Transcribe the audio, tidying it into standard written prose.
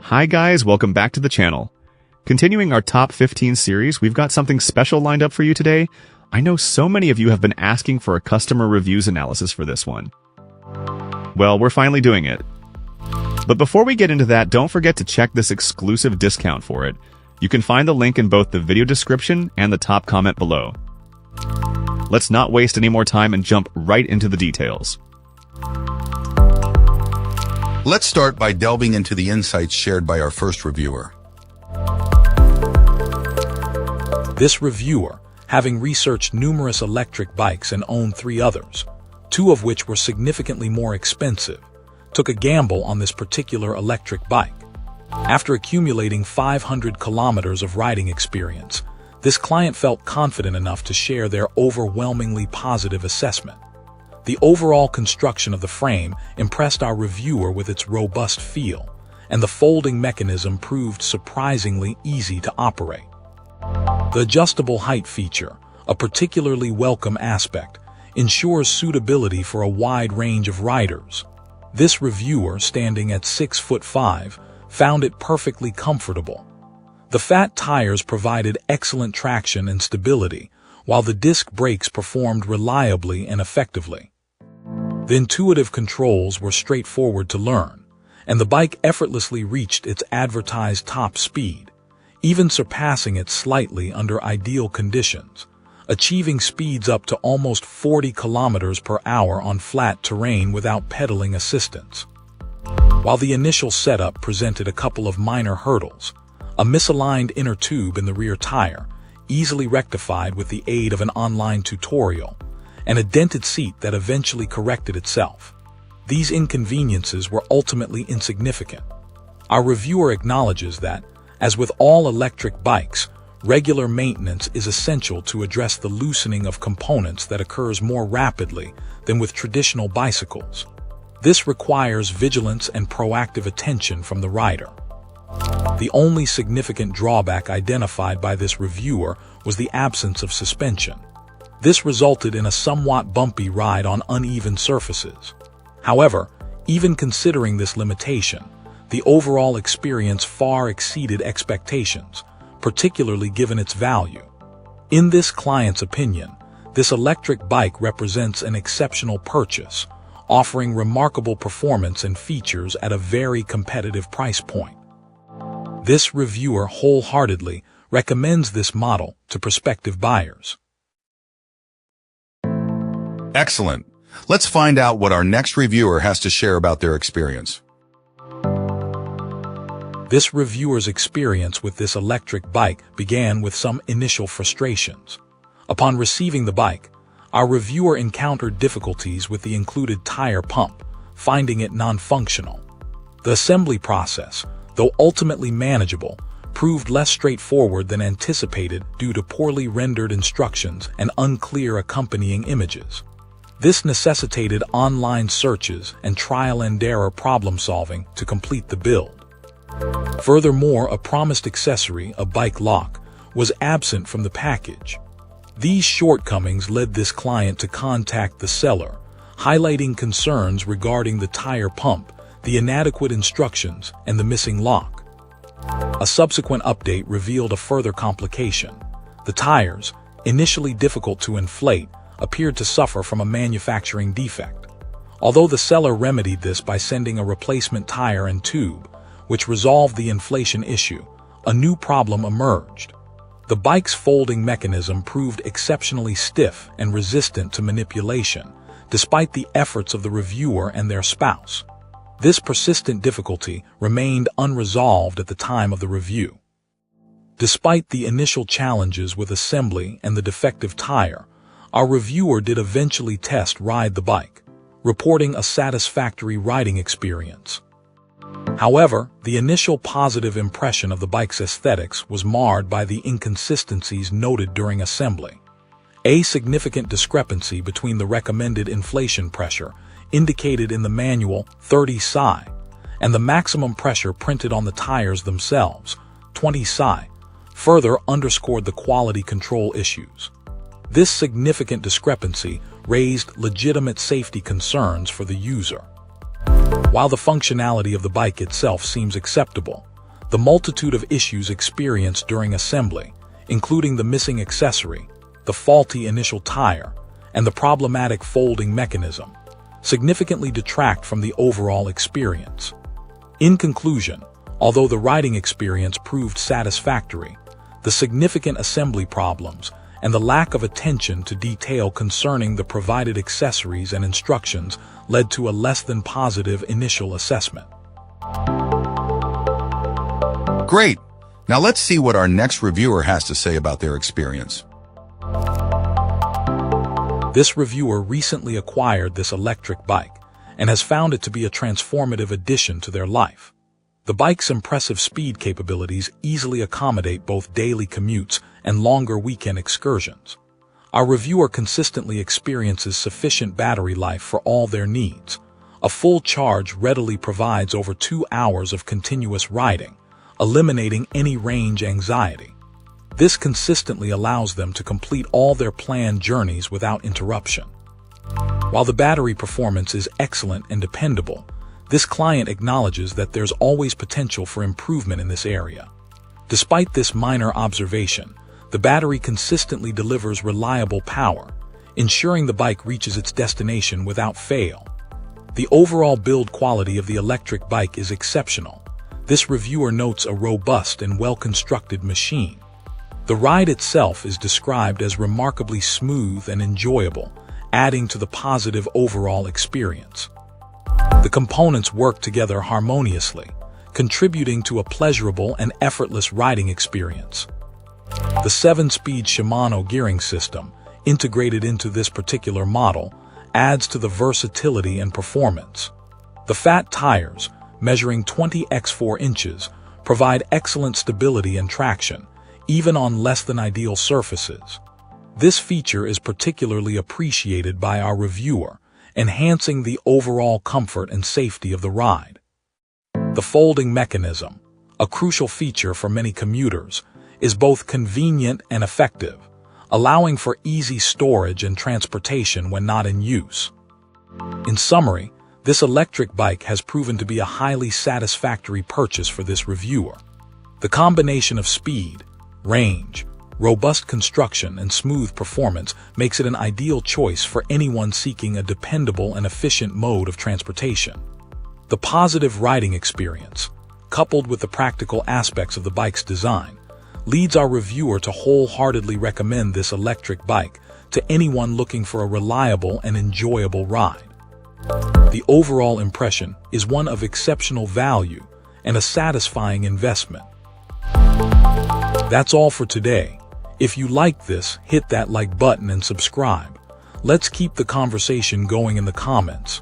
Hi guys, welcome back to the channel. Continuing our top 15 series, we've got something special lined up for you today. I know so many of you have been asking for a customer reviews analysis for this one. Well, we're finally doing it. But before we get into that, don't forget to check this exclusive discount for it. You can find the link in both the video description and the top comment below. Let's not waste any more time and jump right into the details. Let's start by delving into the insights shared by our first reviewer. This reviewer, having researched numerous electric bikes and owned 3 others, 2 of which were significantly more expensive, took a gamble on this particular electric bike. After accumulating 500 kilometers of riding experience, this client felt confident enough to share their overwhelmingly positive assessment. The overall construction of the frame impressed our reviewer with its robust feel, and the folding mechanism proved surprisingly easy to operate. The adjustable height feature, a particularly welcome aspect, ensures suitability for a wide range of riders. This reviewer, standing at 6'5", found it perfectly comfortable. The fat tires provided excellent traction and stability, while the disc brakes performed reliably and effectively. The intuitive controls were straightforward to learn, and the bike effortlessly reached its advertised top speed, even surpassing it slightly under ideal conditions, achieving speeds up to almost 40 kilometers per hour on flat terrain without pedaling assistance. While the initial setup presented a couple of minor hurdles, a misaligned inner tube in the rear tire, easily rectified with the aid of an online tutorial, and a dented seat that eventually corrected itself. These inconveniences were ultimately insignificant. Our reviewer acknowledges that, as with all electric bikes, regular maintenance is essential to address the loosening of components that occurs more rapidly than with traditional bicycles. This requires vigilance and proactive attention from the rider. The only significant drawback identified by this reviewer was the absence of suspension. This resulted in a somewhat bumpy ride on uneven surfaces. However, even considering this limitation, the overall experience far exceeded expectations, particularly given its value. In this client's opinion, this electric bike represents an exceptional purchase, offering remarkable performance and features at a very competitive price point. This reviewer wholeheartedly recommends this model to prospective buyers. Excellent. Let's find out what our next reviewer has to share about their experience. This reviewer's experience with this electric bike began with some initial frustrations. Upon receiving the bike, our reviewer encountered difficulties with the included tire pump, finding it non-functional. The assembly process, though ultimately manageable, proved less straightforward than anticipated due to poorly rendered instructions and unclear accompanying images. This necessitated online searches and trial-and-error problem-solving to complete the build. Furthermore, a promised accessory, a bike lock, was absent from the package. These shortcomings led this client to contact the seller, highlighting concerns regarding the tire pump, the inadequate instructions, and the missing lock. A subsequent update revealed a further complication. The tires, initially difficult to inflate, appeared to suffer from a manufacturing defect. Although the seller remedied this by sending a replacement tire and tube, which resolved the inflation issue, a new problem emerged. The bike's folding mechanism proved exceptionally stiff and resistant to manipulation, despite the efforts of the reviewer and their spouse. This persistent difficulty remained unresolved at the time of the review. Despite the initial challenges with assembly and the defective tire, our reviewer did eventually ride the bike, reporting a satisfactory riding experience. However, the initial positive impression of the bike's aesthetics was marred by the inconsistencies noted during assembly. A significant discrepancy between the recommended inflation pressure indicated in the manual 30 psi and the maximum pressure printed on the tires themselves 20 psi further underscored the quality control issues. This significant discrepancy raised legitimate safety concerns for the user. While the functionality of the bike itself seems acceptable, The multitude of issues experienced during assembly, including the missing accessory, the faulty initial tire, and the problematic folding mechanism, significantly detract from the overall experience. In conclusion, although the riding experience proved satisfactory, the significant assembly problems and the lack of attention to detail concerning the provided accessories and instructions led to a less than positive initial assessment. Great! Now let's see what our next reviewer has to say about their experience. This reviewer recently acquired this electric bike and has found it to be a transformative addition to their life. The bike's impressive speed capabilities easily accommodate both daily commutes and longer weekend excursions. Our reviewer consistently experiences sufficient battery life for all their needs. A full charge readily provides over 2 hours of continuous riding, eliminating any range anxiety. This consistently allows them to complete all their planned journeys without interruption. While the battery performance is excellent and dependable, this client acknowledges that there's always potential for improvement in this area. Despite this minor observation, the battery consistently delivers reliable power, ensuring the bike reaches its destination without fail. The overall build quality of the electric bike is exceptional. This reviewer notes a robust and well-constructed machine. The ride itself is described as remarkably smooth and enjoyable, adding to the positive overall experience. The components work together harmoniously, contributing to a pleasurable and effortless riding experience. The 7-speed Shimano gearing system, integrated into this particular model, adds to the versatility and performance. The fat tires, measuring 20x4 inches, provide excellent stability and traction, even on less than ideal surfaces. This feature is particularly appreciated by our reviewer, enhancing the overall comfort and safety of the ride. The folding mechanism, a crucial feature for many commuters, is both convenient and effective, allowing for easy storage and transportation when not in use. In summary, this electric bike has proven to be a highly satisfactory purchase for this reviewer. The combination of speed, range, robust construction, and smooth performance makes it an ideal choice for anyone seeking a dependable and efficient mode of transportation. The positive riding experience, coupled with the practical aspects of the bike's design, leads our reviewer to wholeheartedly recommend this electric bike to anyone looking for a reliable and enjoyable ride. The overall impression is one of exceptional value and a satisfying investment. That's all for today. If you like this, hit that like button and subscribe. Let's keep the conversation going in the comments.